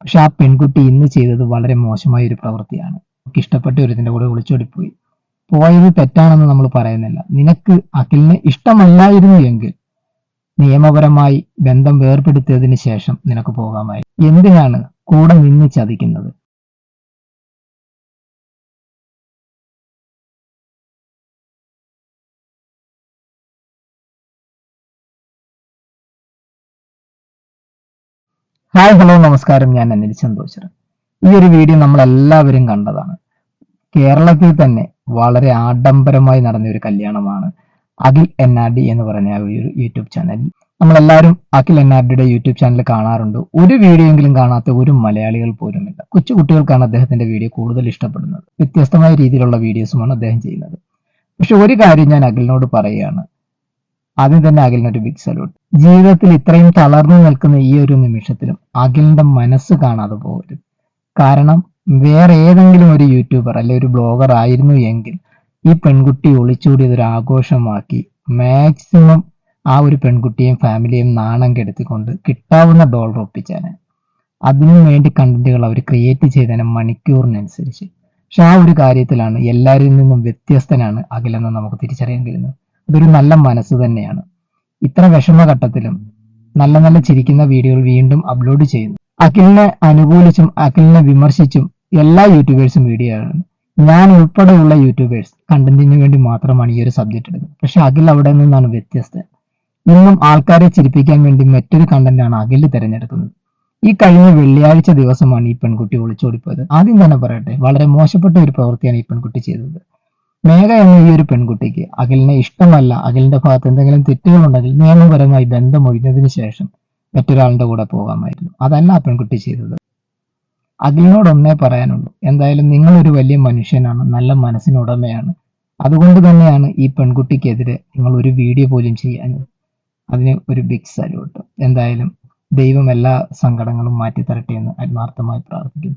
പക്ഷെ ആ പെൺകുട്ടി ഇന്ന് ചെയ്തത് വളരെ മോശമായ ഒരു പ്രവൃത്തിയാണ്. ഇഷ്ടപ്പെട്ട ഒരുത്തിന്റെ കൂടെ ഒളിച്ചോടിപ്പോയി. പോയത് തെറ്റാണെന്ന് നമ്മൾ പറയുന്നില്ല. നിനക്ക് അഖിലിനെ ഇഷ്ടമല്ലായിരുന്നു എങ്കിൽ നിയമപരമായി ബന്ധം വേർപെടുത്തിയതിന് ശേഷം നിനക്ക് പോകാമായി. എന്തിനാണ് കൂടെ നിന്ന് ചതിക്കുന്നത്? ഹായ് ഹലോ നമസ്കാരം, ഞാൻ അനിൽ സന്തോഷ്. ഈ ഒരു വീഡിയോ നമ്മൾ എല്ലാവരും കണ്ടതാണ്. കേരളത്തിൽ തന്നെ വളരെ ആഡംബരമായി നടന്ന ഒരു കല്യാണമാണ് അഖിൽ NRD എന്ന് പറഞ്ഞ ആ ഒരു യൂട്യൂബ് ചാനൽ. നമ്മളെല്ലാവരും അഖിൽ NRDയുടെ യൂട്യൂബ് ചാനൽ കാണാറുണ്ട്. ഒരു വീഡിയോ എങ്കിലും കാണാത്ത ഒരു മലയാളികൾ പോലുമില്ല. കൊച്ചു കുട്ടികൾക്കാണ് അദ്ദേഹത്തിന്റെ വീഡിയോ കൂടുതൽ ഇഷ്ടപ്പെടുന്നത്. വ്യത്യസ്തമായ രീതിയിലുള്ള വീഡിയോസുമാണ് അദ്ദേഹം ചെയ്യുന്നത്. പക്ഷെ ഒരു കാര്യം ഞാൻ അഖിലിനോട് പറയുകയാണ്, ആദ്യം തന്നെ അഖിലിനൊരു ബിഗ് സല്യൂട്ട്. ജീവിതത്തിൽ ഇത്രയും തളർന്നു നിൽക്കുന്ന ഈ ഒരു നിമിഷത്തിലും അഖിലിന്റെ മനസ്സ് കാണാതെ പോകരുത്. കാരണം വേറെ ഏതെങ്കിലും ഒരു യൂട്യൂബർ അല്ലെ ഒരു ബ്ലോഗർ ആയിരുന്നു എങ്കിൽ ഈ പെൺകുട്ടി ഒളിച്ചോടിയത് ഒരു ആഘോഷമാക്കി മാക്സിമം ആ ഒരു പെൺകുട്ടിയെയും ഫാമിലിയെയും നാണം കെടുത്തിക്കൊണ്ട് കിട്ടാവുന്ന ഡോളർ ഒപ്പിച്ചാണ്. അതിനു വേണ്ടി കണ്ടന്റുകൾ അവർ ക്രിയേറ്റ് ചെയ്തതിന് മണിക്കൂറിനനുസരിച്ച്. പക്ഷെ ആ ഒരു കാര്യത്തിലാണ് എല്ലാവരിൽ നിന്നും വ്യത്യസ്തനാണ് അഖിലെന്ന് നമുക്ക് തിരിച്ചറിയാൻ കഴിയുന്നത്. അതൊരു നല്ല മനസ്സ് തന്നെയാണ്. ഇത്ര വിഷമഘട്ടത്തിലും നല്ല നല്ല ചിരിക്കുന്ന വീഡിയോകൾ വീണ്ടും അപ്ലോഡ് ചെയ്യുന്നു. അഖിലിനെ അനുകൂലിച്ചും അഖിലിനെ വിമർശിച്ചും എല്ലാ യൂട്യൂബേഴ്സും വീഡിയോ ആണ്. ഞാൻ ഉൾപ്പെടെയുള്ള യൂട്യൂബേഴ്സ് കണ്ടന്റിന് വേണ്ടി മാത്രമാണ് ഈ ഒരു സബ്ജക്ട് എടുക്കുന്നത്. പക്ഷെ അഖിൽ അവിടെ നിന്നാണ് വ്യത്യസ്തൻ. ഇന്നും ആൾക്കാരെ ചിരിപ്പിക്കാൻ വേണ്ടി മറ്റൊരു കണ്ടന്റാണ് അഖിൽ തിരഞ്ഞെടുക്കുന്നത്. ഈ കഴിഞ്ഞ വെള്ളിയാഴ്ച ദിവസമാണ് ഈ പെൺകുട്ടി ഒളിച്ചോടിപ്പോയത്. ആദ്യം തന്നെ പറയട്ടെ, വളരെ മോശപ്പെട്ട ഒരു പ്രവൃത്തിയാണ് ഈ പെൺകുട്ടി ചെയ്തത്. മേഘ എന്ന ഈ ഒരു പെൺകുട്ടിക്ക് അഖിലിനെ ഇഷ്ടമല്ല, അഖിലിന്റെ ഭാഗത്ത് എന്തെങ്കിലും തെറ്റുകളുണ്ടെങ്കിൽ നിയമപരമായി ബന്ധം ഒഴിഞ്ഞതിന് ശേഷം മറ്റൊരാളുടെ കൂടെ പോകാമായിരുന്നു. അതല്ല ആ പെൺകുട്ടി ചെയ്തത്. അഖിലിനോട് ഒന്നേ പറയാനുള്ളൂ, എന്തായാലും നിങ്ങളൊരു വലിയ മനുഷ്യനാണ്, നല്ല മനസ്സിനുടമയാണ്. അതുകൊണ്ട് തന്നെയാണ് ഈ പെൺകുട്ടിക്കെതിരെ നിങ്ങൾ ഒരു വീഡിയോ പോലും ചെയ്യാഞ്ഞത്. അതിന് ഒരു ബിഗ് സല്യൂട്ട്. എന്തായാലും ദൈവം എല്ലാ സങ്കടങ്ങളും മാറ്റിത്തരട്ടെ എന്ന് ആത്മാർത്ഥമായി പ്രാർത്ഥിക്കുന്നു.